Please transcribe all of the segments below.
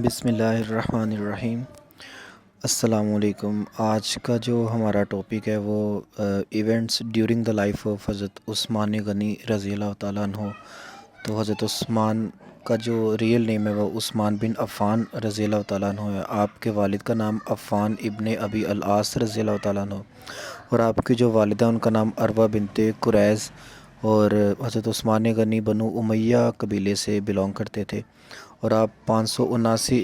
بسم اللہ الرحمن الرحیم۔ السلام علیکم۔ آج کا جو ہمارا ٹاپک ہے وہ events during the life of حضرت عثمان غنی رضی اللہ تعالیٰ عنہ۔ تو حضرت عثمان کا جو ریئل نیم ہے وہ عثمان بن عفان رضی اللہ تعالیٰ عنہ ہے۔ آپ کے والد کا نام عفان ابن ابی العاص رضی اللہ تعالیٰ عنہ، اور آپ کی جو والدہ ان کا نام عروہ بنت قریظ، اور حضرت عثمان غنی بنو امیہ قبیلے سے بلونگ کرتے تھے، اور آپ 579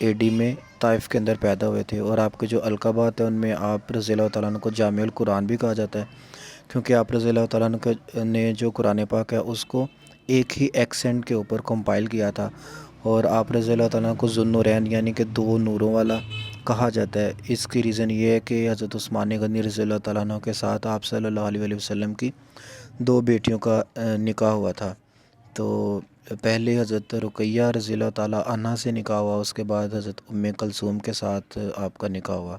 AD میں طائف کے اندر پیدا ہوئے تھے۔ اور آپ کے جو القابات ہیں ان میں آپ رضی اللہ تعالیٰ عنہ کو جامع القرآن بھی کہا جاتا ہے، کیونکہ آپ رضی اللہ تعالیٰ عنہ نے جو قرآن پاک ہے اس کو ایک ہی ایکسنٹ کے اوپر کمپائل کیا تھا، اور آپ رضی اللہ تعالیٰ عنہ کو ذو النورین یعنی کہ دو نوروں والا کہا جاتا ہے۔ اس کی ریزن یہ ہے کہ حضرت عثمان غنی رضی اللہ تعالیٰ عنہ کے ساتھ آپ صلی اللہ علیہ وسلم کی دو بیٹیوں کا نکاح ہوا تھا۔ تو پہلے حضرت رقیہ رضی اللہ تعالیٰ عنہ سے نکاح ہوا، اس کے بعد حضرت کلثوم کے ساتھ آپ کا نکاح ہوا۔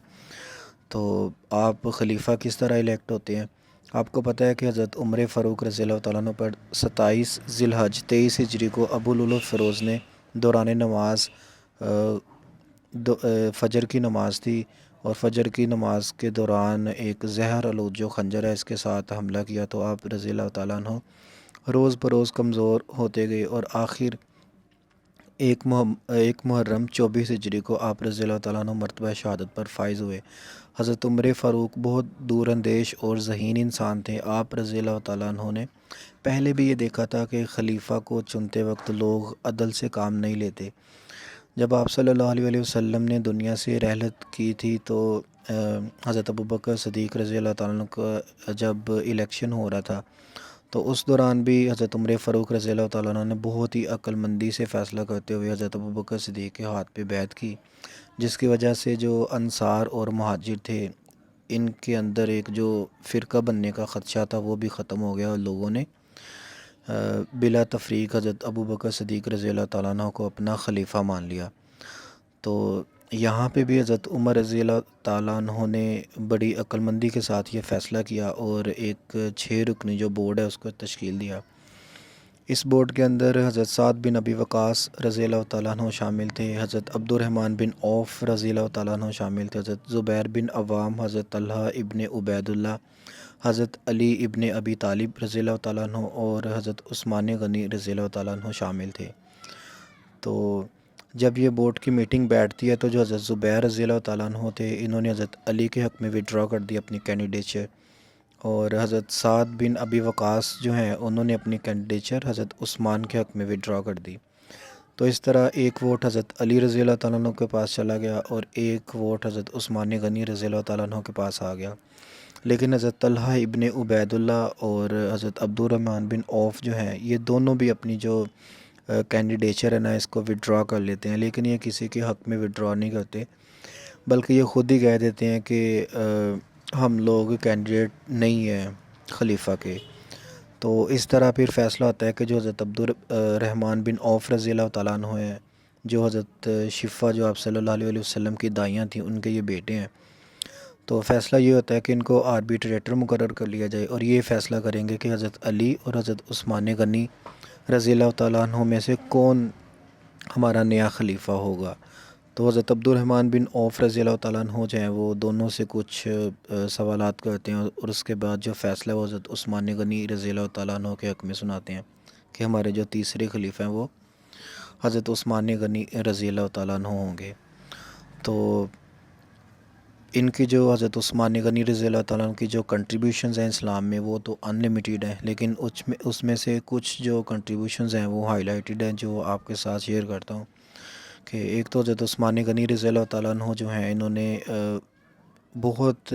تو آپ خلیفہ کس طرح الیکٹ ہوتے ہیں؟ آپ کو پتہ ہے کہ حضرت عمر فاروق رضی اللہ تعالیٰ عنہ پر 27 ذی الحج 23 ہجری کو ابو الولد فیروز نے دوران نماز فجر کی نماز تھی، اور فجر کی نماز کے دوران ایک زہر آلود جو خنجر ہے اس کے ساتھ حملہ کیا، تو آپ رضی اللہ تعالیٰ عنہ روز بروز کمزور ہوتے گئے، اور آخر ایک محرم 24 ہجری کو آپ رضی اللہ تعالیٰ عنہ مرتبہ شہادت پر فائز ہوئے۔ حضرت عمر فاروق بہت دور اندیش اور ذہین انسان تھے۔ آپ رضی اللہ تعالیٰ عنہ نے پہلے بھی یہ دیکھا تھا کہ خلیفہ کو چنتے وقت لوگ عدل سے کام نہیں لیتے۔ جب آپ صلی اللہ علیہ وسلم نے دنیا سے رحلت کی تھی تو حضرت ابوبکر صدیق رضی اللہ تعالیٰ عنہ کا جب الیکشن ہو رہا تھا تو اس دوران بھی حضرت عمر فاروق رضی اللہ تعالیٰ عنہ نے بہت ہی عقل مندی سے فیصلہ کرتے ہوئے حضرت ابوبکر صدیق کے ہاتھ پہ بیعت کی، جس کی وجہ سے جو انصار اور مہاجر تھے ان کے اندر ایک جو فرقہ بننے کا خدشہ تھا وہ بھی ختم ہو گیا، اور لوگوں نے بلا تفریق حضرت ابوبکر صدیق رضی اللہ تعالیٰ عنہ کو اپنا خلیفہ مان لیا۔ تو یہاں پہ بھی حضرت عمر رضی اللہ تعالیٰ عنہ نے بڑی عقل مندی کے ساتھ یہ فیصلہ کیا، اور ایک 6 رکنی جو بورڈ ہے اس کو تشکیل دیا۔ اس بورڈ کے اندر حضرت سعد بن ابی وقاص رضی اللہ تعالیٰ عنہ شامل تھے، حضرت عبد الرحمن بن عوف رضی اللہ تعالیٰ عنہ شامل تھے، حضرت زبیر بن عوام، حضرت طلحہ ابن عبید اللہ، حضرت علی ابن ابی طالب رضی اللہ تعالیٰ عنہ، اور حضرت عثمان غنی رضی اللہ تعالیٰ عنہ شامل تھے۔ تو جب یہ بورڈ کی میٹنگ بیٹھتی ہے تو جو حضرت زبیر رضی اللہ تعالیٰ عنہ تھے انہوں نے حضرت علی کے حق میں وڈرا کر دی اپنی کینڈیڈیچر، اور حضرت سعد بن ابی وقاص جو ہیں انہوں نے اپنی کینڈیڈیچر حضرت عثمان کے حق میں وڈرا کر دی۔ تو اس طرح ایک ووٹ حضرت علی رضی اللہ تعالیٰ عنہ کے پاس چلا گیا، اور ایک ووٹ حضرت عثمان غنی رضی اللہ تعالیٰ عنہ کے پاس آ گیا۔ لیکن حضرت طلحہ ابن عبید اللہ اور حضرت عبد الرحمن بن عوف جو ہیں یہ دونوں بھی اپنی جو کینڈیڈیچر ہے نا اس کو وڈرا کر لیتے ہیں، لیکن یہ کسی کے حق میں وڈرا نہیں کرتے، بلکہ یہ خود ہی کہہ دیتے ہیں کہ ہم لوگ کینڈیڈیٹ نہیں ہیں خلیفہ کے۔ تو اس طرح پھر فیصلہ ہوتا ہے کہ جو حضرت عبد الرحمن بن عوف رضی اللہ تعالیٰ عنہ ہیں، جو حضرت شفا جو آپ صلی اللہ علیہ وسلم کی دائیاں تھیں ان کے یہ بیٹے ہیں، تو فیصلہ یہ ہوتا ہے کہ ان کو آربیٹریٹر مقرر کر لیا جائے، اور یہ فیصلہ کریں گے کہ حضرت علی اور حضرت عثمان غنی رضی اللہ تعالیٰ عنہ میں سے کون ہمارا نیا خلیفہ ہوگا۔ تو حضرت عبد الرحمن بن عوف رضی اللہ تعالیٰ عنہ جو ہیں وہ دونوں سے کچھ سوالات کرتے ہیں، اور اس کے بعد جو فیصلہ وہ حضرت عثمان غنی رضی اللہ تعالیٰ عنہ کے حق میں سناتے ہیں کہ ہمارے جو تیسرے خلیفہ ہیں وہ حضرت عثمان غنی رضی اللہ تعالیٰ عنہ ہوں گے۔ تو ان کی جو حضرت عثمان غنی رضی اللہ تعالیٰ عنہ کی جو کنٹریبیوشنز ہیں اسلام میں وہ تو ان لمیٹیڈ ہیں، لیکن اس میں سے کچھ جو کنٹریبیوشنز ہیں وہ ہائی لائٹڈ ہیں جو آپ کے ساتھ شیئر کرتا ہوں۔ کہ ایک تو حضرت عثمان غنی رضی اللہ تعالیٰ عنہ جو ہیں انہوں نے بہت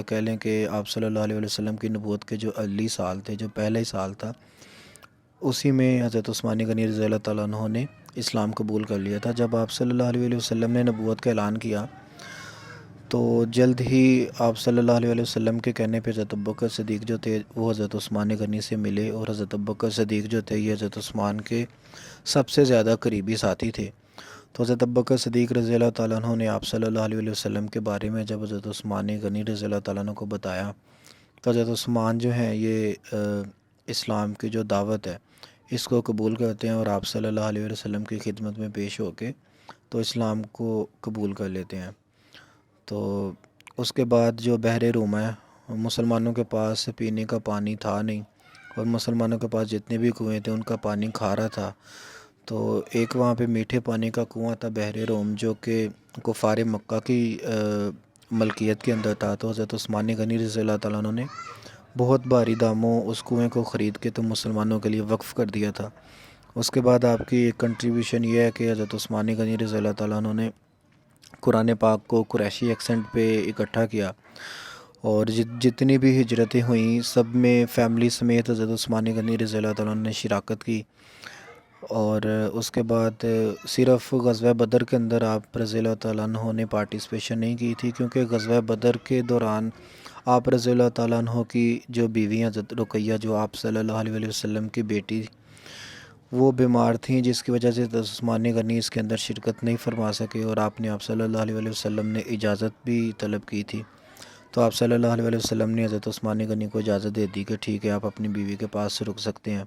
کہہ لیں کہ آپ صلی اللہ علیہ وسلم کی نبوت کے جو ارلی سال تھے، جو پہلا ہی سال تھا، اسی میں حضرت عثمان غنی رضی اللہ تعالیٰ عنہ نے اسلام قبول کر لیا تھا۔ جب آپ صلی اللہ علیہ وسلم نے نبوت کا اعلان کیا تو جلد ہی آپ صلی اللہ علیہ وسلم کے کہنے پہ حضرت ابوبکر صدیق جو تھے وہ حضرت عثمان غنی سے ملے، اور حضرت ابوبکر صدیق جو تھے یہ حضرت عثمان کے سب سے زیادہ قریبی ساتھی تھے۔ تو حضرت ابوبکر صدیق رضی اللہ تعالیٰ عنہ نے آپ صلی اللہ علیہ وسلم کے بارے میں جب حضرت عثمان غنی رضی اللہ تعالیٰ عنہ کو بتایا تو حضرت عثمان جو ہیں یہ اسلام کی جو دعوت ہے اس کو قبول کرتے ہیں اور آپ صلی اللہ علیہ وسلم کی خدمت میں پیش ہو کے تو اسلام کو قبول کر لیتے ہیں۔ تو اس کے بعد جو بحر روم ہے، مسلمانوں کے پاس پینے کا پانی تھا نہیں، اور مسلمانوں کے پاس جتنے بھی کنویں تھے ان کا پانی کھارا تھا۔ تو ایک وہاں پہ میٹھے پانی کا کنواں تھا بحر روم، جو کہ کفار مکہ کی ملکیت کے اندر تھا۔ تو حضرت عثمان غنی رضی اللہ تعالیٰ عنہ نے بہت بھاری داموں اس کنویں کو خرید کے تو مسلمانوں کے لیے وقف کر دیا تھا۔ اس کے بعد آپ کی ایک کنٹریبیوشن یہ ہے کہ حضرت عثمان غنی رضی اللہ تعالیٰ عنہ نے قرآن پاک کو قریشی ایکسنٹ پہ اکٹھا کیا، اور جتنی بھی ہجرتیں ہوئیں سب میں فیملی سمیت حضرت عثمان غنی رضی اللہ تعالیٰ عنہ نے شراکت کی۔ اور اس کے بعد صرف غزوہ بدر کے اندر آپ رضی اللہ تعالیٰ عنہ نے پارٹیسپیشن نہیں کی تھی، کیونکہ غزوہ بدر کے دوران آپ رضی اللہ تعالیٰ عنہ کی جو بیوی حضرت رقیہ، جو آپ صلی اللہ علیہ وسلم کی بیٹی، وہ بیمار تھیں، جس کی وجہ سے حضرت عثمان غنی اس کے اندر شرکت نہیں فرما سکے، اور آپ نے آپ صلی اللہ علیہ وسلم نے اجازت بھی طلب کی تھی۔ تو آپ صلی اللہ علیہ وسلم نے حضرت عثمان غنی کو اجازت دے دی کہ ٹھیک ہے، آپ اپنی بیوی کے پاس رک سکتے ہیں۔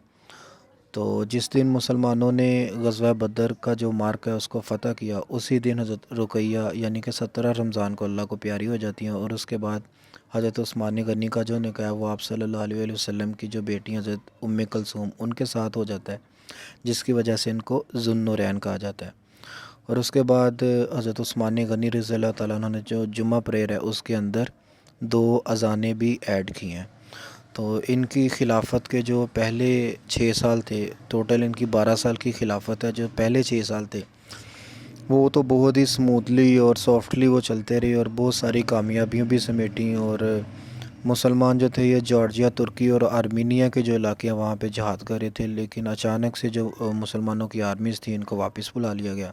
تو جس دن مسلمانوں نے غزوہ بدر کا جو مارکہ ہے اس کو فتح کیا، اسی دن حضرت رقیہ یعنی کہ 17 رمضان کو اللہ کو پیاری ہو جاتی ہیں، اور اس کے بعد حضرت عثمان غنی کا جو نکاح ہے وہ آپ صلی اللہ علیہ وسلم کی جو بیٹی حضرت ام کلثوم ان کے ساتھ ہو جاتا ہے، جس کی وجہ سے ان کو ذو النورین کہا جاتا ہے۔ اور اس کے بعد حضرت عثمان غنی رضی اللہ تعالیٰ عنہ نے جو جمعہ پریئر ہے اس کے اندر 2 اذانیں بھی ایڈ کی ہیں۔ تو ان کی خلافت کے جو پہلے 6 سال تھے، ٹوٹل ان کی 12 سال کی خلافت ہے، جو پہلے 6 سال تھے وہ تو بہت ہی سموتھلی اور سافٹلی وہ چلتے رہے، اور بہت ساری کامیابیاں بھی سمیٹیں، اور مسلمان جو تھے یہ جارجیا، ترکی اور آرمینیا کے جو علاقے ہیں وہاں پہ جہاد کر رہے تھے، لیکن اچانک سے جو مسلمانوں کی آرمیز تھیں ان کو واپس بلا لیا گیا۔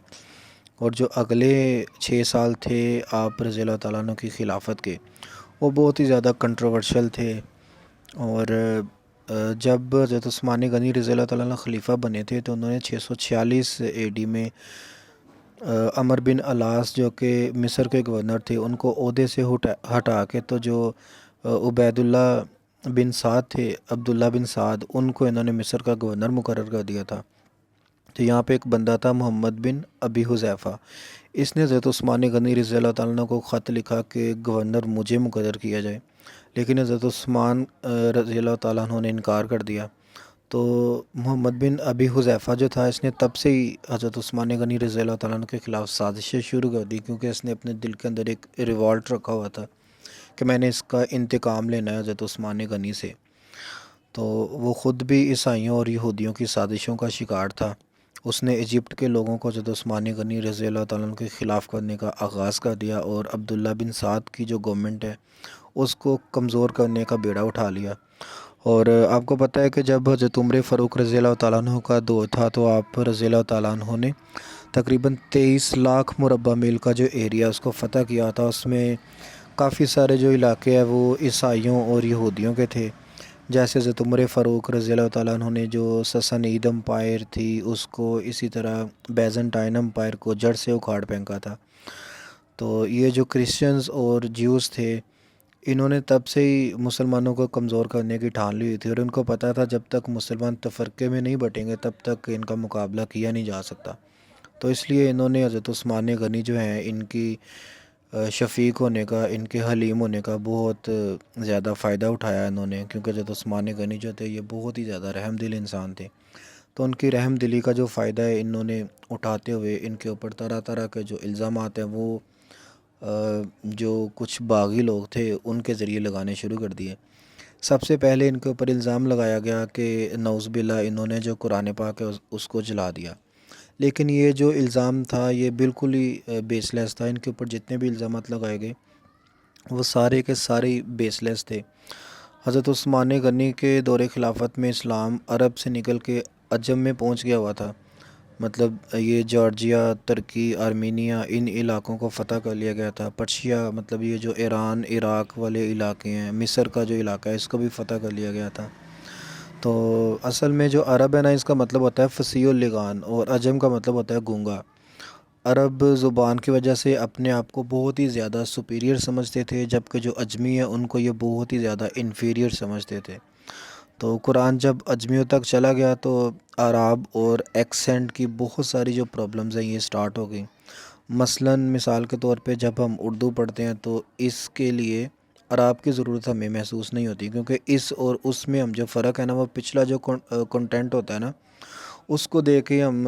اور جو اگلے 6 سال تھے آپ رضی اللہ تعالیٰ عنہ کی خلافت کے، وہ بہت ہی زیادہ کنٹروورشل تھے۔ اور جب حضرت عثمان غنی رضی اللہ تعالیٰ عنہ خلیفہ بنے تھے تو انہوں نے 646 AD میں عمر بن الاس جو کہ مصر کے گورنر تھے ان کو عہدے سے ہٹا کے، تو جو عبید اللہ بن سعد تھے، عبداللہ بن سعد، ان کو انہوں نے مصر کا گورنر مقرر کر دیا تھا۔ تو یہاں پہ ایک بندہ تھا محمد بن ابی حذیفہ، اس نے حضرت عثمان غنی رضی اللہ تعالیٰ عنہ کو خط لکھا کہ گورنر مجھے مقرر کیا جائے، لیکن حضرت عثمان رضی اللہ تعالیٰ عنہ نے انکار کر دیا۔ تو محمد بن ابی حذیفہ جو تھا، اس نے تب سے ہی حضرت عثمان غنی رضی اللہ تعالیٰ عنہ کے خلاف سازشیں شروع کر دی، کیونکہ اس نے اپنے دل کے اندر ایک ریوالٹ رکھا ہوا تھا کہ میں نے اس کا انتقام لینا ہے حضرت عثمان غنی سے۔ تو وہ خود بھی عیسائیوں اور یہودیوں کی سازشوں کا شکار تھا۔ اس نے ایجپٹ کے لوگوں کو حضرت عثمان غنی رضی اللہ تعالیٰ عنہ کے خلاف کرنے کا آغاز کر دیا، اور عبداللہ بن سعد کی جو گورنمنٹ ہے اس کو کمزور کرنے کا بیڑا اٹھا لیا۔ اور آپ کو پتہ ہے کہ جب حضرت عمر فاروق رضی اللہ تعالیٰ عنہ کا دور تھا تو آپ رضی اللہ تعالیٰ عنہ نے تقریباً 23 لاکھ مربع میل کا جو ایریا اس کو فتح کیا تھا۔ اس میں کافی سارے جو علاقے ہیں وہ عیسائیوں اور یہودیوں کے تھے، جیسے حضرت عمر فاروق رضی اللہ تعالیٰ عنہ نے جو سسانید امپائر تھی اس کو، اسی طرح بیزنٹائن امپائر کو جڑ سے اکھاڑ پھینکا تھا۔ تو یہ جو کرسچنز اور جیوز تھے انہوں نے تب سے ہی مسلمانوں کو کمزور کرنے کی ٹھان لی ہوئی تھی، اور ان کو پتہ تھا جب تک مسلمان تفرقے میں نہیں بٹیں گے تب تک ان کا مقابلہ کیا نہیں جا سکتا۔ تو اس لیے انہوں نے حضرت عثمان غنی جو ہیں ان کی شفیق ہونے کا، ان کے حلیم ہونے کا بہت زیادہ فائدہ اٹھایا انہوں نے، کیونکہ حضرت عثمان غنی جو تھے یہ بہت ہی زیادہ رحم دل انسان تھے۔ تو ان کی رحم دلی کا جو فائدہ ہے انہوں نے اٹھاتے ہوئے ان کے اوپر طرح طرح کے جو الزامات ہیں وہ جو کچھ باغی لوگ تھے ان کے ذریعے لگانے شروع کر دیے۔ سب سے پہلے ان کے اوپر الزام لگایا گیا کہ نعوذ باللہ انہوں نے جو قرآن پاک ہے اس کو جلا دیا، لیکن یہ جو الزام تھا یہ بالکل ہی بیس لیس تھا۔ ان کے اوپر جتنے بھی الزامات لگائے گئے وہ سارے کے سارے بیس لیس تھے۔ حضرت عثمان غنی کے دور خلافت میں اسلام عرب سے نکل کے عجم میں پہنچ گیا ہوا تھا، مطلب یہ جارجیا، ترکی، آرمینیا ان علاقوں کو فتح کر لیا گیا تھا۔ پرشیا مطلب یہ جو ایران، عراق والے علاقے ہیں، مصر کا جو علاقہ ہے اس کو بھی فتح کر لیا گیا تھا۔ تو اصل میں جو عرب ہے نا اس کا مطلب ہوتا ہے فصیح اللغان، اور عجم کا مطلب ہوتا ہے گونگا۔ عرب زبان کی وجہ سے اپنے آپ کو بہت ہی زیادہ سپیریئر سمجھتے تھے، جبکہ جو اجمی ہیں ان کو یہ بہت ہی زیادہ انفیریئر سمجھتے تھے۔ تو قرآن جب اجمیوں تک چلا گیا تو اعراب اور ایکسینٹ کی بہت ساری جو پرابلمز ہیں یہ سٹارٹ ہو گئیں۔ مثلاً مثال کے طور پہ جب ہم اردو پڑھتے ہیں تو اس کے لیے عراب کی ضرورت ہمیں محسوس نہیں ہوتی، کیونکہ اس اور اس میں ہم جو فرق ہے نا وہ پچھلا جو کنٹینٹ ہوتا ہے نا اس کو دیکھ کے ہم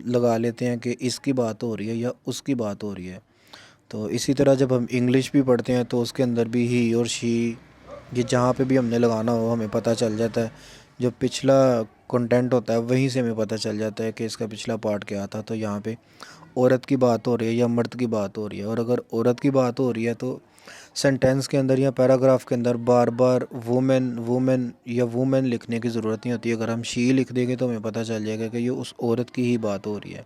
لگا لیتے ہیں کہ اس کی بات ہو رہی ہے یا اس کی بات ہو رہی ہے۔ تو اسی طرح جب ہم انگلش بھی پڑھتے ہیں تو اس کے اندر بھی ہی اور شی، یہ جہاں پہ بھی ہم نے لگانا ہو ہمیں پتہ چل جاتا ہے، جو پچھلا کنٹینٹ ہوتا ہے وہیں سے ہمیں پتہ چل جاتا ہے کہ اس کا پچھلا پارٹ کیا تھا۔ تو یہاں پہ عورت کی بات ہو رہی ہے یا مرد کی بات ہو رہی ہے، اور اگر عورت کی بات ہو رہی ہے تو سینٹینس کے اندر یا پیراگراف کے اندر بار بار وومن وومن یا وومن لکھنے کی ضرورت نہیں ہوتی۔ اگر ہم شی لکھ دیں گے تو ہمیں پتہ چل جائے گا کہ یہ اس عورت کی ہی بات ہو رہی ہے۔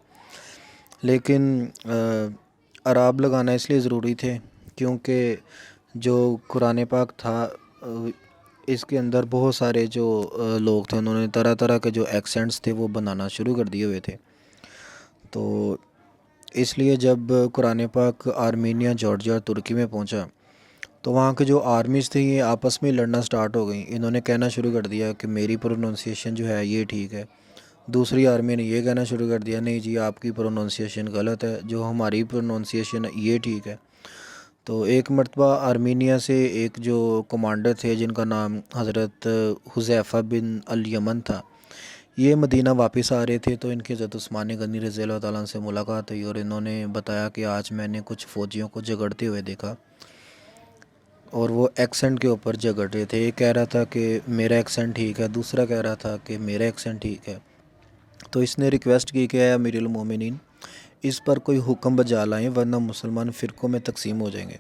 لیکن اعراب لگانا اس لیے ضروری تھے کیونکہ جو قرآن پاک تھا اس کے اندر بہت سارے جو لوگ تھے انہوں نے طرح طرح کے جو ایکسنٹس تھے وہ بنانا شروع کر دیے ہوئے تھے۔ تو اس لیے جب قرآن پاک آرمینیا، جارجیا اور ترکی میں پہنچا تو وہاں کے جو آرمیز تھے یہ آپس میں لڑنا سٹارٹ ہو گئیں۔ انہوں نے کہنا شروع کر دیا کہ میری پروننسیشن جو ہے یہ ٹھیک ہے، دوسری آرمی نے یہ کہنا شروع کر دیا نہیں جی آپ کی پروننسیشن غلط ہے، جو ہماری پروننسیشن ہے یہ ٹھیک ہے۔ تو ایک مرتبہ آرمینیا سے ایک جو کمانڈر تھے جن کا نام حضرت حذیفہ بن الیمن تھا، یہ مدینہ واپس آ رہے تھے تو ان کے حضرت عثمان غنی رضی اللہ تعالیٰ عنہ سے ملاقات ہوئی، اور انہوں نے بتایا کہ آج میں نے کچھ فوجیوں کو جھگڑتے ہوئے دیکھا، اور وہ ایکسنٹ کے اوپر جھگڑ رہے تھے۔ ایک کہہ رہا تھا کہ میرا ایکسنٹ ٹھیک ہے، دوسرا کہہ رہا تھا کہ میرا ایکسنٹ ٹھیک ہے۔ تو اس نے ریکویسٹ کی کہ اے امیر المومنین اس پر کوئی حکم بجا لائیں ورنہ مسلمان فرقوں میں تقسیم ہو جائیں گے۔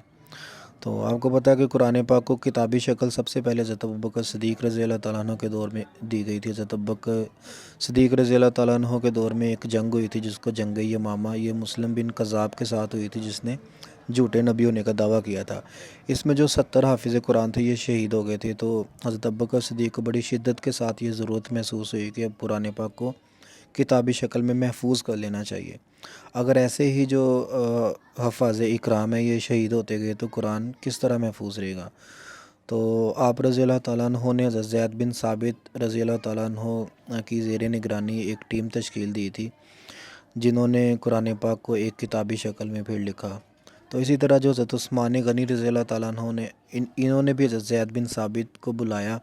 تو آپ کو پتہ ہے کہ قرآن پاک کو کتابی شکل سب سے پہلے حضرت ابوبکر صدیق رضی اللہ تعالیٰ عنہ کے دور میں دی گئی تھی۔ حضرت ابوبکر صدیق رضی اللہ تعالیٰ عنہ کے دور میں ایک جنگ ہوئی تھی جس کو جنگ یمامہ، یہ مسلم بن کذاب کے ساتھ ہوئی تھی جس نے جھوٹے نبی ہونے کا دعویٰ کیا تھا۔ اس میں جو 70 حافظ قرآن تھے یہ شہید ہو گئے تھے۔ تو حضرت ابوبکر صدیق کو بڑی شدت کے ساتھ یہ ضرورت محسوس ہوئی کہ اب قرآن پاک کو کتابی شکل میں محفوظ کر لینا چاہیے۔ اگر ایسے ہی جو حفاظ اکرام ہے یہ شہید ہوتے گئے تو قرآن کس طرح محفوظ رہے گا؟ تو آپ رضی اللہ تعالیٰ عنہ نے حضرت زید بن ثابت رضی اللہ تعالیٰ عنہ کی زیر نگرانی ایک ٹیم تشکیل دی تھی جنہوں نے قرآن پاک کو ایک کتابی شکل میں پھر لکھا۔ تو اسی طرح جو حضرت عثمان غنی رضی اللہ تعالیٰ عنہ نے انہوں نے بھی حضرت زید بن ثابت کو بلایا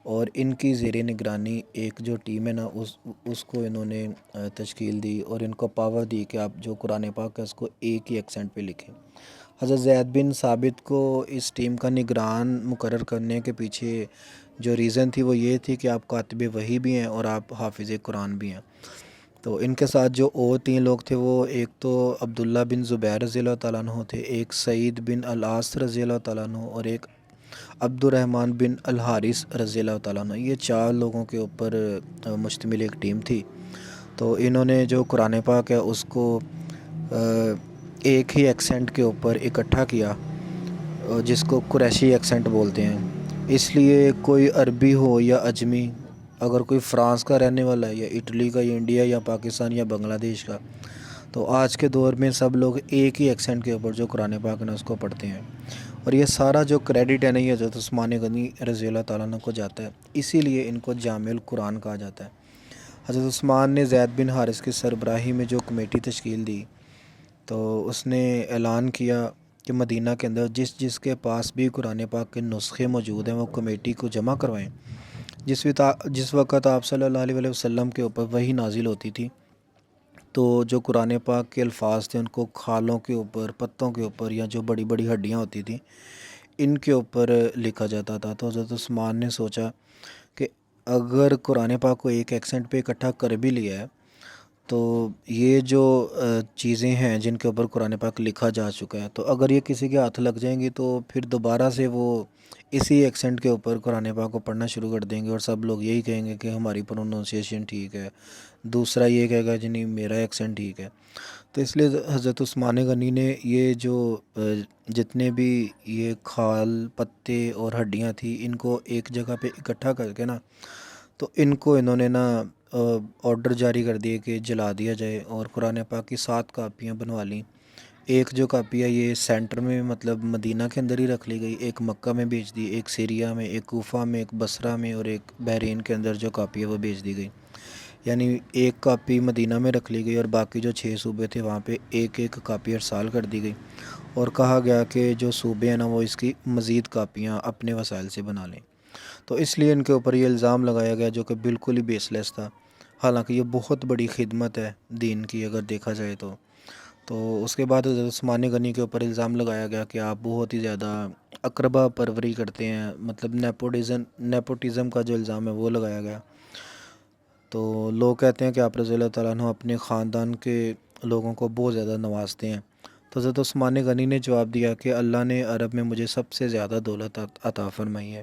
اور ان کی زیر نگرانی ایک جو ٹیم ہے نا اس کو انہوں نے تشکیل دی اور ان کو پاور دی کہ آپ جو قرآن پاک ہے اس کو ایک ہی ایکسنٹ پہ لکھیں۔ حضرت زید بن ثابت کو اس ٹیم کا نگران مقرر کرنے کے پیچھے جو ریزن تھی وہ یہ تھی کہ آپ کاتب وحی بھی ہیں اور آپ حافظ قرآن بھی ہیں۔ تو ان کے ساتھ جو اور 3 لوگ تھے وہ ایک تو عبداللہ بن زبیر رضی اللہ تعالیٰ عنہ تھے، ایک سعید بن العاص رضی اللہ تعالیٰ عنہ اور ایک عبد الرحمن بن الحارث رضی اللہ تعالیٰ عنہ۔ یہ 4 لوگوں کے اوپر مشتمل ایک ٹیم تھی۔ تو انہوں نے جو قرآن پاک ہے اس کو ایک ہی ایکسنٹ کے اوپر اکٹھا کیا جس کو قریشی ایکسنٹ بولتے ہیں۔ اس لیے کوئی عربی ہو یا اجمی، اگر کوئی فرانس کا رہنے والا ہے یا اٹلی کا یا انڈیا یا پاکستان یا بنگلہ دیش کا، تو آج کے دور میں سب لوگ ایک ہی ایکسنٹ کے اوپر جو قرآن پاک ہے نا اس کو پڑھتے ہیں، اور یہ سارا جو کریڈٹ ہے نا یہ حضرت عثمان غنی رضی اللہ تعالیٰ عنہ کو جاتا ہے، اسی لیے ان کو جامع القرآن کہا جاتا ہے۔ حضرت عثمان نے زید بن حارث کی سربراہی میں جو کمیٹی تشکیل دی تو اس نے اعلان کیا کہ مدینہ کے اندر جس جس کے پاس بھی قرآن پاک کے نسخے موجود ہیں وہ کمیٹی کو جمع کروائیں۔ جس وقت آپ صلی اللہ علیہ وسلم کے اوپر وحی نازل ہوتی تھی تو جو قرآن پاک کے الفاظ تھے ان کو کھالوں کے اوپر، پتوں کے اوپر یا جو بڑی بڑی ہڈیاں ہوتی تھیں ان کے اوپر لکھا جاتا تھا۔ تو حضرت عثمان نے سوچا کہ اگر قرآن پاک کو ایک ایکسنٹ پہ اکٹھا کر بھی لیا ہے تو یہ جو چیزیں ہیں جن کے اوپر قرآن پاک لکھا جا چکا ہے تو اگر یہ کسی کے ہاتھ لگ جائیں گی تو پھر دوبارہ سے وہ اسی ایکسنٹ کے اوپر قرآن پاک کو پڑھنا شروع کر دیں گے اور سب لوگ یہی کہیں گے کہ ہماری پروننسیشن ٹھیک ہے، دوسرا یہ کہے گا جی نہیں میرا ایکسنٹ ٹھیک ہے۔ تو اس لیے حضرت عثمان غنی نے یہ جو جتنے بھی یہ کھال، پتے اور ہڈیاں تھیں ان کو ایک جگہ پہ اکٹھا کر کے نا تو ان کو انہوں نے نا آرڈر جاری کر دیے کہ جلا دیا جائے، اور قرآن پاک کی 7 کاپیاں بنوا لیں ایک جو کاپی ہے یہ سینٹر میں مطلب مدینہ کے اندر ہی رکھ لی گئی، ایک مکہ میں بھیج دی، ایک سیریا میں، ایک کوفہ میں، ایک بصرہ میں، اور ایک بحرین کے اندر جو کاپی ہے وہ بھیج دی گئی۔ یعنی ایک کاپی مدینہ میں رکھ لی گئی اور باقی جو 6 صوبے تھے وہاں پہ ایک ایک کاپی ارسال کر دی گئی، اور کہا گیا کہ جو صوبے ہیں نا وہ اس کی مزید کاپیاں اپنے وسائل سے بنا لیں۔ تو اس لیے ان کے اوپر یہ الزام لگایا گیا جو کہ بالکل ہی بیس لیس تھا، حالانکہ یہ بہت بڑی خدمت ہے دین کی اگر دیکھا جائے تو اس کے بعد حضرت عثمان غنی کے اوپر الزام لگایا گیا کہ آپ بہت ہی زیادہ اقربا پروری کرتے ہیں، مطلب نیپوٹزم کا جو الزام ہے وہ لگایا گیا۔ تو لوگ کہتے ہیں کہ آپ رضی اللہ تعالیٰ عنہ اپنے خاندان کے لوگوں کو بہت زیادہ نوازتے ہیں۔ تو حضرت عثمان غنی نے جواب دیا کہ اللہ نے عرب میں مجھے سب سے زیادہ دولت عطا فرمائی ہے،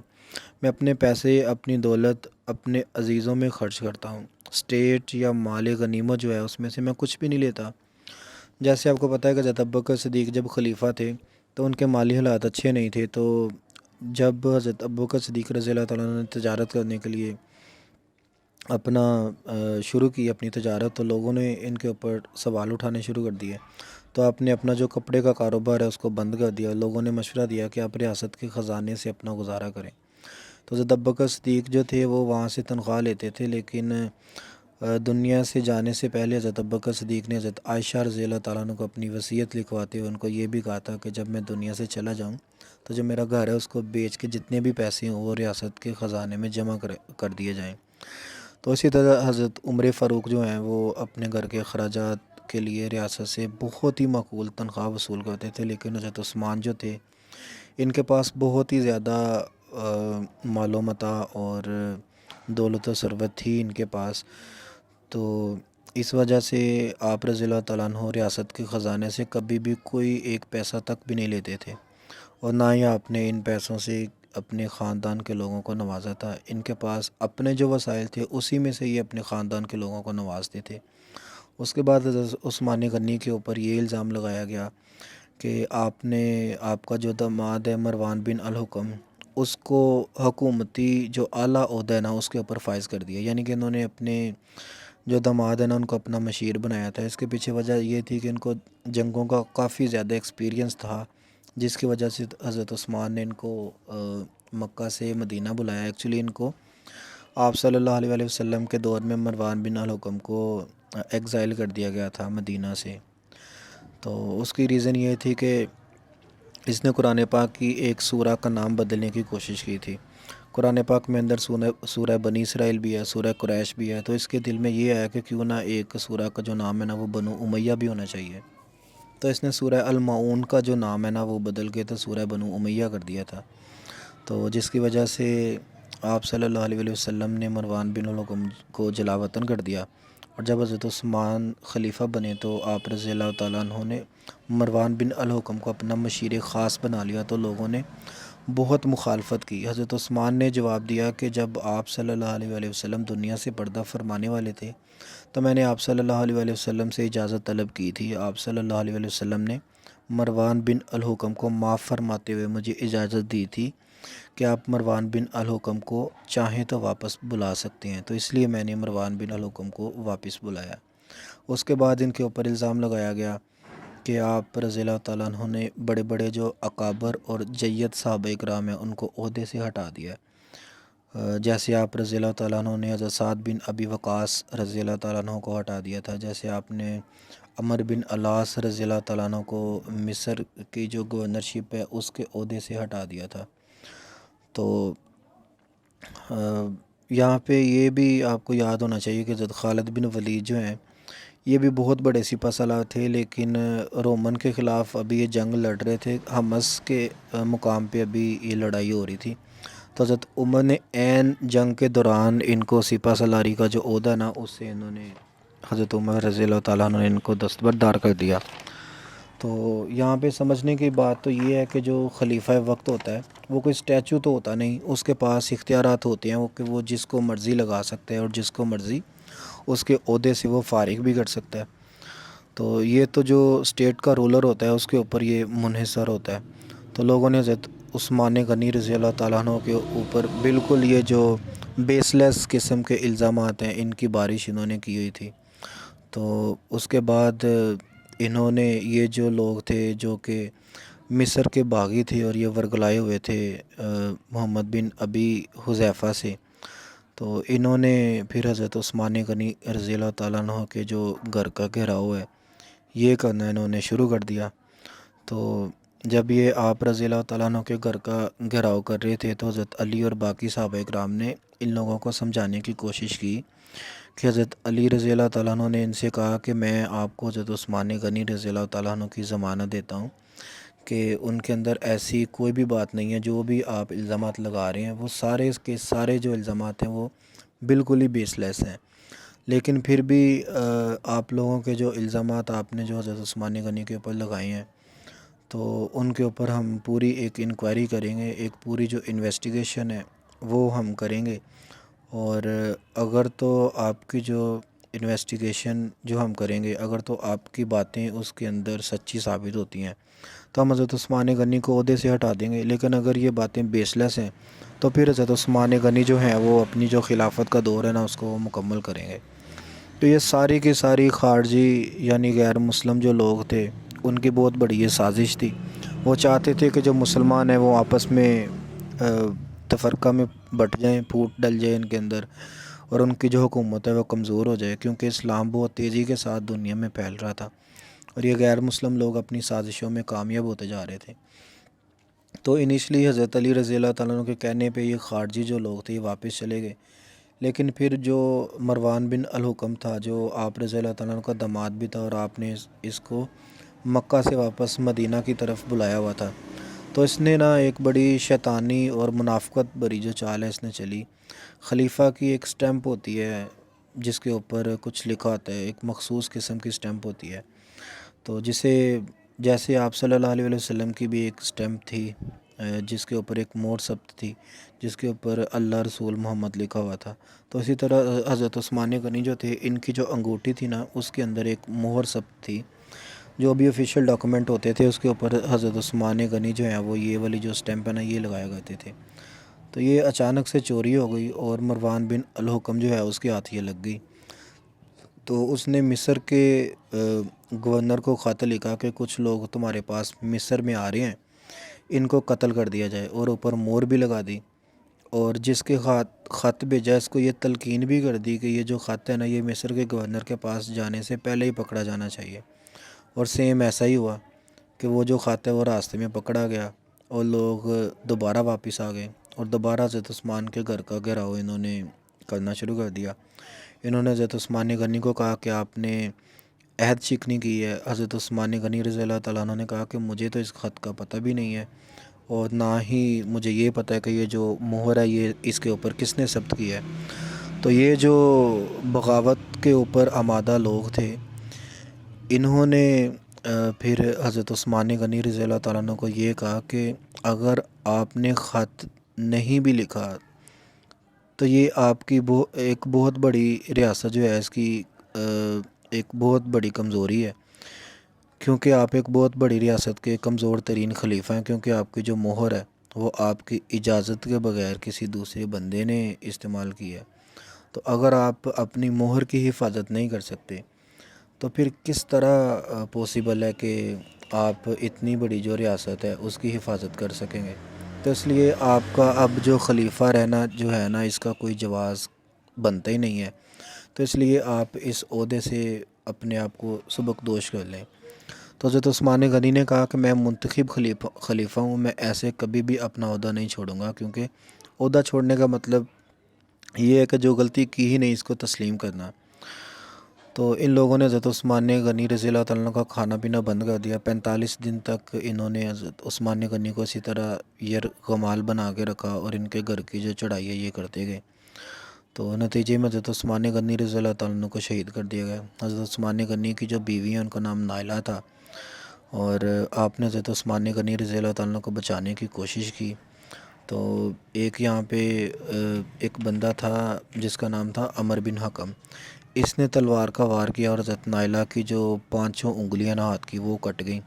میں اپنے پیسے اپنی دولت اپنے عزیزوں میں خرچ کرتا ہوں، اسٹیٹ یا مال غنیمت جو ہے اس میں سے میں کچھ بھی نہیں لیتا۔ جیسے آپ کو پتہ ہے کہ حضرت ابوبکر صدیق جب خلیفہ تھے تو ان کے مالی حالات اچھے نہیں تھے، تو جب حضرت ابوبکر صدیق رضی اللہ تعالیٰ عنہ نے تجارت کرنے کے لیے اپنا شروع کی اپنی تجارت، تو لوگوں نے ان کے اوپر سوال اٹھانے شروع کر دیے، تو آپ نے اپنا جو کپڑے کا کاروبار ہے اس کو بند کر دیا۔ لوگوں نے مشورہ دیا کہ آپ ریاست کے خزانے سے اپنا گزارا کریں۔ تو حضرت ابوبکر صدیق جو تھے وہ وہاں سے تنخواہ لیتے تھے، لیکن دنیا سے جانے سے پہلے حضرت ابوبکر صدیق نے حضرت عائشہ رضی اللہ تعالیٰ عنہ کو اپنی وصیت لکھواتے ہوئے ان کو یہ بھی کہا تھا کہ جب میں دنیا سے چلا جاؤں تو جو میرا گھر ہے اس کو بیچ کے جتنے بھی پیسے ہوں وہ ریاست کے خزانے میں جمع کر دیے جائیں۔ تو اسی طرح حضرت عمر فاروق جو ہیں وہ اپنے گھر کے اخراجات کے لیے ریاست سے بہت ہی معقول تنخواہ وصول کرتے تھے، لیکن حضرت عثمان جو تھے ان کے پاس بہت ہی زیادہ مال و متاع اور دولت و ثروت تھی ان کے پاس، تو اس وجہ سے آپ رضی اللہ تعالیٰ عنہ ریاست کے خزانے سے کبھی بھی کوئی ایک پیسہ تک بھی نہیں لیتے تھے، اور نہ ہی آپ نے ان پیسوں سے اپنے خاندان کے لوگوں کو نوازا تھا۔ ان کے پاس اپنے جو وسائل تھے اسی میں سے یہ اپنے خاندان کے لوگوں کو نوازتے تھے۔ اس کے بعد حضرت عثمان غنی کے اوپر یہ الزام لگایا گیا کہ آپ کا جو داماد ہے مروان بن الحکم اس کو حکومتی جو اعلیٰ عہدہ ہے نا اس کے اوپر فائز کر دیا، یعنی کہ انہوں نے اپنے جو داماد ہے نا ان کو اپنا مشیر بنایا تھا۔ اس کے پیچھے وجہ یہ تھی کہ ان کو جنگوں کا کافی زیادہ ایکسپیرینس تھا، جس کی وجہ سے حضرت عثمان نے ان کو مکہ سے مدینہ بلایا۔ ایکچولی ان کو آپ صلی اللہ علیہ وسلم کے دور میں مروان بن الحکم کو ایگزائل کر دیا گیا تھا مدینہ سے، تو اس کی ریزن یہ تھی کہ اس نے قرآن پاک کی ایک سورہ کا نام بدلنے کی کوشش کی تھی۔ قرآن پاک میں اندر سورہ بنی اسرائیل بھی ہے، سورہ قریش بھی ہے، تو اس کے دل میں یہ آیا کہ کیوں نہ ایک سورہ کا جو نام ہے نا وہ بنو امیہ بھی ہونا چاہیے، تو اس نے سورہ المعون کا جو نام ہے نا وہ بدل کے تو سورہ بنو امیہ کر دیا تھا، تو جس کی وجہ سے آپ صلی اللہ علیہ وسلم نے مروان بن الحکم کو جلا وطن کر دیا، اور جب حضرت عثمان خلیفہ بنے تو آپ رضی اللہ تعالیٰ عنہ نے مروان بن الحکم کو اپنا مشیر خاص بنا لیا، تو لوگوں نے بہت مخالفت کی۔ حضرت عثمان نے جواب دیا کہ جب آپ صلی اللہ علیہ وسلم دنیا سے پردہ فرمانے والے تھے تو میں نے آپ صلی اللہ علیہ وسلم سے اجازت طلب کی تھی، آپ صلی اللہ علیہ وسلم نے مروان بن الحکم کو معاف فرماتے ہوئے مجھے اجازت دی تھی کہ آپ مروان بن الحکم کو چاہیں تو واپس بلا سکتے ہیں، تو اس لیے میں نے مروان بن الحکم کو واپس بلایا۔ اس کے بعد ان کے اوپر الزام لگایا گیا کہ آپ رضی اللہ تعالیٰ عنہ نے بڑے بڑے جو اکابر اور جید صحابہ اکرام ہیں ان کو عہدے سے ہٹا دیا، جیسے آپ رضی اللہ تعالیٰ عنہ نے حضرت سعد بن ابی وقاص رضی اللہ تعالیٰ عنہ کو ہٹا دیا تھا، جیسے آپ نے عمر بن العاص رضی اللہ تعالیٰ عنہ کو مصر کی جو گورنرشپ ہے اس کے عہدے سے ہٹا دیا تھا۔ تو یہاں پہ یہ بھی آپ کو یاد ہونا چاہیے کہ حضرت خالد بن ولید جو ہیں یہ بھی بہت بڑے سپہ سالار تھے، لیکن رومن کے خلاف ابھی یہ جنگ لڑ رہے تھے، حمص کے مقام پہ ابھی یہ لڑائی ہو رہی تھی، تو حضرت عمر نے عین جنگ کے دوران ان کو سپہ سالاری کا جو عہدہ نا اس سے انہوں نے حضرت عمر رضی اللہ تعالیٰ عنہ نے ان کو دستبردار کر دیا۔ تو یہاں پہ سمجھنے کی بات تو یہ ہے کہ جو خلیفہ وقت ہوتا ہے وہ کوئی اسٹیچو تو ہوتا نہیں، اس کے پاس اختیارات ہوتے ہیں کہ وہ جس کو مرضی لگا سکتا ہے اور جس کو مرضی اس کے عہدے سے وہ فارغ بھی کر سکتا ہے، تو یہ تو جو اسٹیٹ کا رولر ہوتا ہے اس کے اوپر یہ منحصر ہوتا ہے۔ تو لوگوں نے حضرت عثمان غنی رضی اللہ تعالیٰ عنہ کے اوپر بالکل یہ جو بیس لیس قسم کے الزامات ہیں ان کی بارش انہوں نے کی ہوئی تھی، تو اس کے بعد انہوں نے یہ جو لوگ تھے جو کہ مصر کے باغی تھے اور یہ ورگلائے ہوئے تھے محمد بن ابی حذیفہ سے، تو انہوں نے پھر حضرت عثمان غنی رضی اللہ تعالیٰ عنہ کے جو گھر کا گھیراؤ ہے یہ کرنا انہوں نے شروع کر دیا۔ تو جب یہ آپ رضی اللہ تعالیٰ عنہ کے گھر کا گھیراؤ کر رہے تھے تو حضرت علی اور باقی صحابہ کرام نے ان لوگوں کو سمجھانے کی کوشش کی کہ حضرت علی رضی اللہ تعالیٰ عنہ نے ان سے کہا کہ میں آپ کو حضرت عثمان غنی رضی اللہ تعالیٰ عنہ کی ضمانت دیتا ہوں کہ ان کے اندر ایسی کوئی بھی بات نہیں ہے، جو بھی آپ الزامات لگا رہے ہیں وہ سارے اس کے سارے جو الزامات ہیں وہ بالکل ہی بیس لیس ہیں۔ لیکن پھر بھی آپ لوگوں کے جو الزامات آپ نے جو حضرت عثمان غنی کے اوپر لگائے ہیں تو ان کے اوپر ہم پوری ایک انکوائری کریں گے، ایک پوری جو انویسٹیگیشن ہے وہ ہم کریں گے، اور اگر تو آپ کی جو انویسٹیگیشن جو ہم کریں گے اگر تو آپ کی باتیں اس کے اندر سچی ثابت ہوتی ہیں تو ہم حضرت عثمان غنی کو عہدے سے ہٹا دیں گے، لیکن اگر یہ باتیں بیس لیس ہیں تو پھر حضرت عثمان غنی جو ہیں وہ اپنی جو خلافت کا دور ہے نا اس کو وہ مکمل کریں گے۔ تو یہ ساری کی ساری خارجی یعنی غیر مسلم جو لوگ تھے ان کی بہت بڑی یہ سازش تھی۔ وہ چاہتے تھے کہ جو مسلمان ہیں وہ آپس میں تفرقہ میں بٹ جائیں، پھوٹ ڈل جائے ان کے اندر، اور ان کی جو حکومت ہے وہ کمزور ہو جائے، کیونکہ اسلام بہت تیزی کے ساتھ دنیا میں پھیل رہا تھا اور یہ غیر مسلم لوگ اپنی سازشوں میں کامیاب ہوتے جا رہے تھے۔ تو انیشلی حضرت علی رضی اللہ تعالیٰ عنہ کے کہنے پہ یہ خارجی جو لوگ تھے یہ واپس چلے گئے، لیکن پھر جو مروان بن الحکم تھا جو آپ رضی اللہ تعالیٰ عنہ کا داماد بھی تھا اور آپ نے اس کو مکہ سے واپس مدینہ کی طرف بلایا ہوا تھا، تو اس نے نا ایک بڑی شیطانی اور منافقت بری جو چال ہے اس نے چلی۔ خلیفہ کی ایک سٹیمپ ہوتی ہے جس کے اوپر کچھ لکھا ہوتا ہے، ایک مخصوص قسم کی سٹیمپ ہوتی ہے، تو جسے جیسے آپ صلی اللہ علیہ وسلم کی بھی ایک سٹیمپ تھی جس کے اوپر ایک مور ثبت تھی جس کے اوپر اللہ رسول محمد لکھا ہوا تھا، تو اسی طرح حضرت عثمان غنی جو تھے ان کی جو انگوٹھی تھی نا اس کے اندر ایک مہر ثبت تھی، جو بھی آفیشیل ڈاکومنٹ ہوتے تھے اس کے اوپر حضرت عثمان غنی جو ہیں وہ یہ والی جو سٹیمپ ہے نا یہ لگایا کرتے تھے۔ تو یہ اچانک سے چوری ہو گئی اور مروان بن الحکم جو ہے اس کے ہاتھ یہ لگ گئی، تو اس نے مصر کے گورنر کو خط لکھا کہ کچھ لوگ تمہارے پاس مصر میں آ رہے ہیں، ان کو قتل کر دیا جائے، اور اوپر مور بھی لگا دی، اور جس کے خط بھیجا اس کو یہ تلقین بھی کر دی کہ یہ جو خط ہے نا یہ مصر کے گورنر کے پاس جانے سے پہلے ہی پکڑا جانا چاہیے، اور سیم ایسا ہی ہوا کہ وہ جو خط ہے وہ راستے میں پکڑا گیا اور لوگ دوبارہ واپس آ گئے اور دوبارہ حضرت عثمان کے گھر کا گھیراؤ انہوں نے کرنا شروع کر دیا۔ انہوں نے حضرت عثمان غنی کو کہا کہ آپ نے عہد شکنی کی ہے۔ حضرت عثمان غنی رضی اللہ تعالیٰ عنہ نے کہا کہ مجھے تو اس خط کا پتہ بھی نہیں ہے اور نہ ہی مجھے یہ پتہ ہے کہ یہ جو مہر ہے یہ اس کے اوپر کس نے ثبت کیا ہے۔ تو یہ جو بغاوت کے اوپر آمادہ لوگ تھے انہوں نے پھر حضرت عثمان غنی رضی اللہ تعالیٰ عنہ کو یہ کہا کہ اگر آپ نے خط نہیں بھی لکھا تو یہ آپ کی ایک بہت بڑی ریاست جو ہے اس کی ایک بہت بڑی کمزوری ہے، کیونکہ آپ ایک بہت بڑی ریاست کے کمزور ترین خلیفہ ہیں، کیونکہ آپ کی جو مہر ہے وہ آپ کی اجازت کے بغیر کسی دوسرے بندے نے استعمال کی ہے۔ تو اگر آپ اپنی مہر کی حفاظت نہیں کر سکتے تو پھر کس طرح پاسبل ہے کہ آپ اتنی بڑی جو ریاست ہے اس کی حفاظت کر سکیں گے؟ تو اس لیے آپ کا اب جو خلیفہ رہنا جو ہے نا اس کا کوئی جواز بنتا ہی نہیں ہے، تو اس لیے آپ اس عہدے سے اپنے آپ کو سبکدوش کر لیں۔ تو حضرت عثمان غنی نے کہا کہ میں منتخب خلیفہ ہوں، میں ایسے کبھی بھی اپنا عہدہ نہیں چھوڑوں گا، کیونکہ عہدہ چھوڑنے کا مطلب یہ ہے کہ جو غلطی کی ہی نہیں اس کو تسلیم کرنا۔ تو ان لوگوں نے حضرت عثمان غنی رضی اللہ تعالیٰ عنہ کا کھانا پینا بند کر دیا۔ 45 دن تک انہوں نے حضرت عثمان غنی کو اسی طرح یرغمال بنا کے رکھا اور ان کے گھر کی جو چڑھائی ہے یہ کرتے گئے، تو نتیجے میں حضرت عثمان غنی رضی اللہ تعالیٰ عنہ کو شہید کر دیا گیا۔ حضرت عثمان غنی کی جو بیوی ہیں ان کا نام نائلہ تھا، اور آپ نے حضرت عثمان غنی رضی اللہ تعالیٰ عنہ کو بچانے کی کوشش کی، تو ایک یہاں پہ ایک بندہ تھا جس کا نام تھا عمر بن حکم، اس نے تلوار کا وار کیا اور حضرت نائلہ کی جو 5 انگلیاں نہ ہاتھ کی وہ کٹ گئیں۔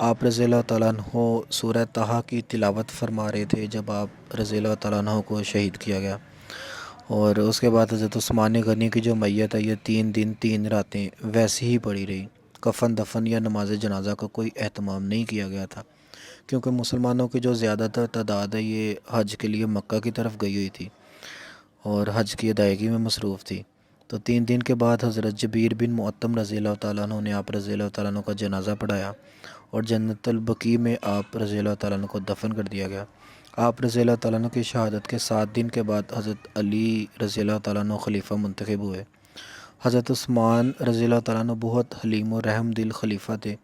آپ رضی اللہ تعالیٰ عنہ سورہ طٰہٰ کی تلاوت فرما رہے تھے جب آپ رضی اللہ تعالیٰ عنہ کو شہید کیا گیا، اور اس کے بعد حضرت عثمان غنی کی جو میت ہے یہ 3 دن 3 راتیں ویسی ہی پڑی رہی، کفن دفن یا نماز جنازہ کا کوئی اہتمام نہیں کیا گیا تھا، کیونکہ مسلمانوں کی جو زیادہ تر تعداد ہے یہ حج کے لیے مکہ کی طرف گئی ہوئی تھی اور حج کی ادائیگی میں مصروف تھی۔ تو 3 دن کے بعد حضرت جبیر بن معطم رضی اللہ تعالیٰ عنہ نے آپ رضی اللہ تعالیٰ عنہ کا جنازہ پڑھایا اور جنت البقیع میں آپ رضی اللہ تعالیٰ عنہ کو دفن کر دیا گیا۔ آپ رضی اللہ تعالیٰ عنہ کی شہادت کے 7 دن کے بعد حضرت علی رضی اللہ تعالیٰ عنہ خلیفہ منتخب ہوئے۔ حضرت عثمان رضی اللہ تعالیٰ عنہ بہت حلیم و رحم دل خلیفہ تھے۔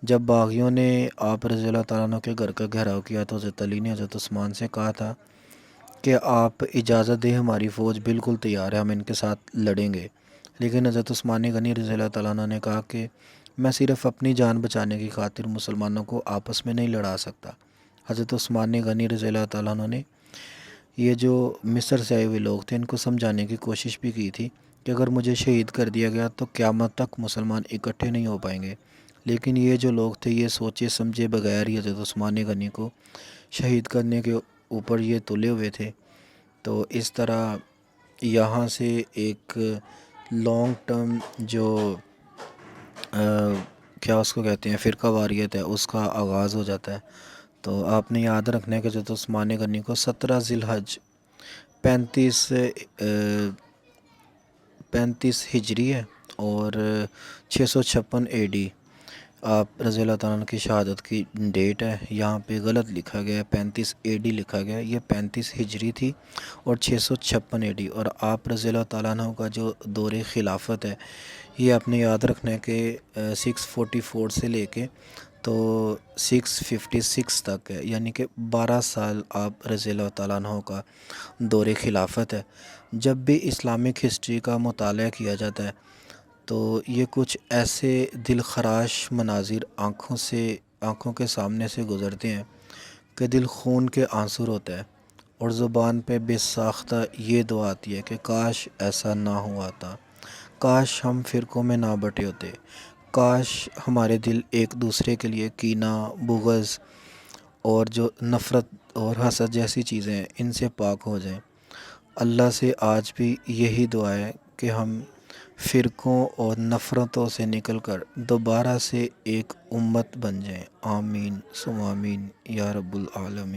جب باغیوں نے آپ رضی اللہ تعالیٰ عنہ کے گھر کا گھیراؤ کیا تو حضرت علی نے حضرت عثمان سے کہا تھا کہ آپ اجازت دیں، ہماری فوج بالکل تیار ہے، ہم ان کے ساتھ لڑیں گے۔ لیکن حضرت عثمان غنی رضی اللہ تعالیٰ عنہ نے کہا کہ میں صرف اپنی جان بچانے کی خاطر مسلمانوں کو آپس میں نہیں لڑا سکتا۔ حضرت عثمان غنی رضی اللہ تعالیٰ عنہ نے یہ جو مصر سے آئے ہوئے لوگ تھے ان کو سمجھانے کی کوشش بھی کی تھی کہ اگر مجھے شہید کر دیا گیا تو قیامت تک مسلمان اکٹھے نہیں ہو پائیں گے، لیکن یہ جو لوگ تھے یہ سوچے سمجھے بغیر ہی حضرت عثمان غنی کو شہید کرنے کے اوپر یہ تلے ہوئے تھے۔ تو اس طرح یہاں سے ایک لانگ ٹرم جو کیا اس کو کہتے ہیں فرقہ واریت ہے اس کا آغاز ہو جاتا ہے۔ تو آپ نے یاد رکھنا ہے کہ حضرت عثمان غنی کو 17 ذی الحج 35 ہجری ہے اور 656 AD آپ رضی اللہ تعالیٰ عنہ کی شہادت کی ڈیٹ ہے۔ یہاں پہ غلط لکھا گیا ہے، 35 AD لکھا گیا ہے، یہ 35 ہجری تھی اور 656 AD۔ اور آپ رضی اللہ تعالیٰ عنہ کا جو دور خلافت ہے یہ آپ نے یاد رکھنا ہے کہ 644 سے لے کے تو 656 تک ہے، یعنی کہ 12 سال آپ رضی اللہ تعالیٰ عنہ کا دور خلافت ہے۔ جب بھی اسلامک ہسٹری کا مطالعہ کیا جاتا ہے تو یہ کچھ ایسے دل خراش مناظر آنکھوں کے سامنے سے گزرتے ہیں کہ دل خون کے آنسر ہوتا ہے اور زبان پہ بے ساختہ یہ دعا آتی ہے کہ کاش ایسا نہ ہوا تھا، کاش ہم فرقوں میں نہ بٹے ہوتے، کاش ہمارے دل ایک دوسرے کے لیے کینہ، بغض اور جو نفرت اور حسد جیسی چیزیں ہیں ان سے پاک ہو جائیں۔ اللہ سے آج بھی یہی دعا ہے کہ ہم فرقوں اور نفرتوں سے نکل کر دوبارہ سے ایک امت بن جائیں۔ آمین ثم آمین یا رب العالمین۔